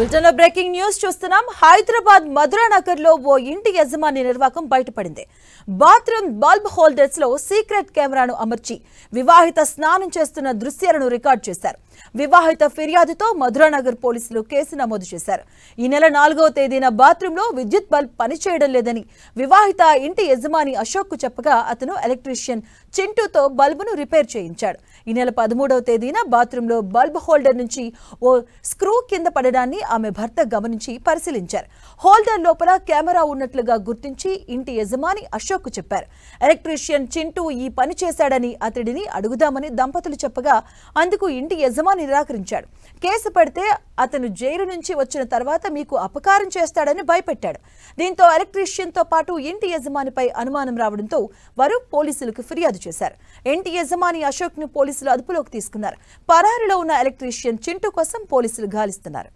Bulletin లో breaking news చూస్తున్నాం. హైదరాబాద్ మధురా నగర్ లో ఓ ఇంటి యజమాని నిర్వాకం బయటపడింది. బాత్రూమ్ బల్బ్ హోల్డర్స్ లో సీక్రెట్ కెమెరాను అమర్చి వివాహిత స్నానం చేస్తున్న దృశ్యాలను రికార్డ్ చేశారు. వివాహిత ఫిర్యాదుతో మధురా నగర్ పోలీసులు కేసు నమోదు చేశారు. ఈ నెల 4వ తేదీన బాత్రూమ్ లో విద్యుత్ బల్బ్ పనిచేయడం లేదని వివాహిత ఇంటి యజమాని అశోక్ కు చెప్పగా అతను ఎలక్ట్రీషియన్ చింటూతో బల్బును రిపేర్ చేయించాడు. ఈ నెల 13వ తేదీన బాత్రూమ్ లో బల్బ్ హోల్డర్ నుంచి ఓ స్క్రూ కింద పడడాన్ని ఆమె భర్త గమనించి పరిశీలించారు. హోల్డర్ లోపల కెమెరా ఉన్నట్లుగా గుర్తించి ఇంటి యజమాని అశోక్ కు చెప్పారు. ఎలక్ట్రీషియన్ చింటూ ఈ పని చేశాడని అతడిని అడుగుదామని దంపతులు చెప్పగా అందుకు ఇంటి యజమాని నిరాకరించాడు. కేసు పెడితే అతను జైలు నుంచి వచ్చిన తర్వాత మీకు అపకారం చేస్తాడని భయపెట్టాడు. దీంతో ఎలక్ట్రీషియన్ తో పాటు ఇంటి యజమానిపై అనుమానం రావడంతో వారు పోలీసులకు ఫిర్యాదు చేశారు. ఇంటి యజమాని అశోక్ ను పోలీసులు అదుపులోకి తీసుకున్నారు. పరారీలో ఉన్న ఎలక్ట్రీషియన్ చింటూ కోసం పోలీసులు గాలిస్తున్నారు.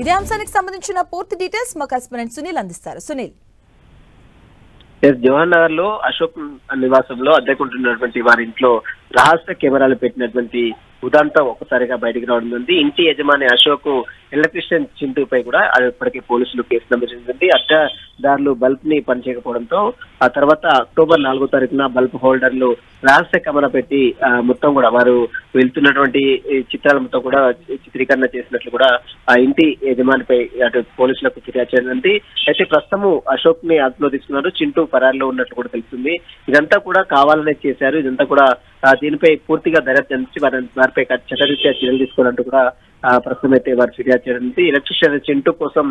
ఇదే అంశానికి సంబంధించిన పూర్తి డీటెయిల్స్ మా కరెస్పాండెంట్ సునీల్ అందిస్తారు. సునీల్, జవహర్ నగర్ లో అశోక్ నివాసంలో అద్దెకుంటున్నటువంటి వారి ఇంట్లో రహస్య కెమెరాలు పెట్టినటువంటి ఉదంతం ఒక్కసారిగా బయటకు రావడం. ఇంటి యజమాని అశోక్ ఎలక్ట్రీషియన్ చింటూపై కూడా ఇప్పటికే పోలీసులు కేసు నమోదు చేసింది. అడ్డదారులు బల్బ్ ని పనిచేయకపోవడంతో ఆ తర్వాత అక్టోబర్ 4వ తారీఖున బల్బ్ హోల్డర్లు రహస్య కెమెరా పెట్టి మొత్తం కూడా వారు వెళ్తున్నటువంటి చిత్రాల మొత్తం కూడా చిత్రీకరణ చేసినట్లు కూడా ఆ ఇంటి యజమానిపై అటు పోలీసులకు ఫిర్యాదు చేయనుంది. అయితే ప్రస్తుతం అశోక్ ని అదుపులో తీసుకున్నారు. చింటూ పరారిలో ఉన్నట్లు కూడా తెలుస్తుంది. ఇదంతా కూడా కావాలనే చేశారు. ఇదంతా కూడా దీనిపై పూర్తిగా దర్యాప్తు జరిపించి వారిపై చట్టరీత్యా చర్యలు తీసుకోవాలంటూ కూడా ప్రస్తుతం అయితే వారు ఫిర్యాదు చేయనుంది. ఎలక్ట్రీషియన్ చింటూ కోసం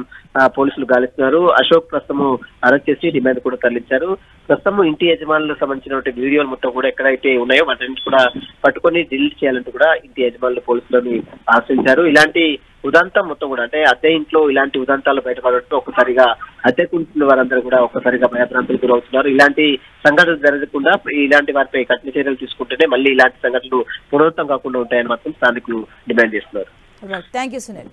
పోలీసులు గాలిస్తున్నారు. అశోక్ ప్రస్తుతం అరెస్ట్ చేసి డిమాండ్ కూడా తరలించారు. ప్రస్తుతం ఇంటి యజమానులకు సంబంధించినటువంటి వీడియోలు మొత్తం కూడా ఎక్కడైతే ఉన్నాయో వాటిని కూడా పట్టుకొని డిలీట్ చేయాలంటూ కూడా ఇంటి యజమానులు పోలీసులను ఆశ్రయించారు. ఇలాంటి ఉదంతం మొత్తం కూడా అంటే అద్దె ఇంట్లో ఇలాంటి ఉదంతాలు బయటపడటంతో ఒక్కసారిగా అద్దెకుంటున్న వారందరూ కూడా ఒక్కసారిగా భయభ్రాంతులకు గురవుతున్నారు. ఇలాంటి సంఘటనలు జరగకుండా ఇలాంటి వారిపై కఠిన చర్యలు తీసుకుంటేనే మళ్ళీ ఇలాంటి సంఘటనలు పునరావృతం కాకుండా ఉంటాయని మాత్రం స్థానికులు డిమాండ్ చేస్తున్నారు. Thank you Sunil.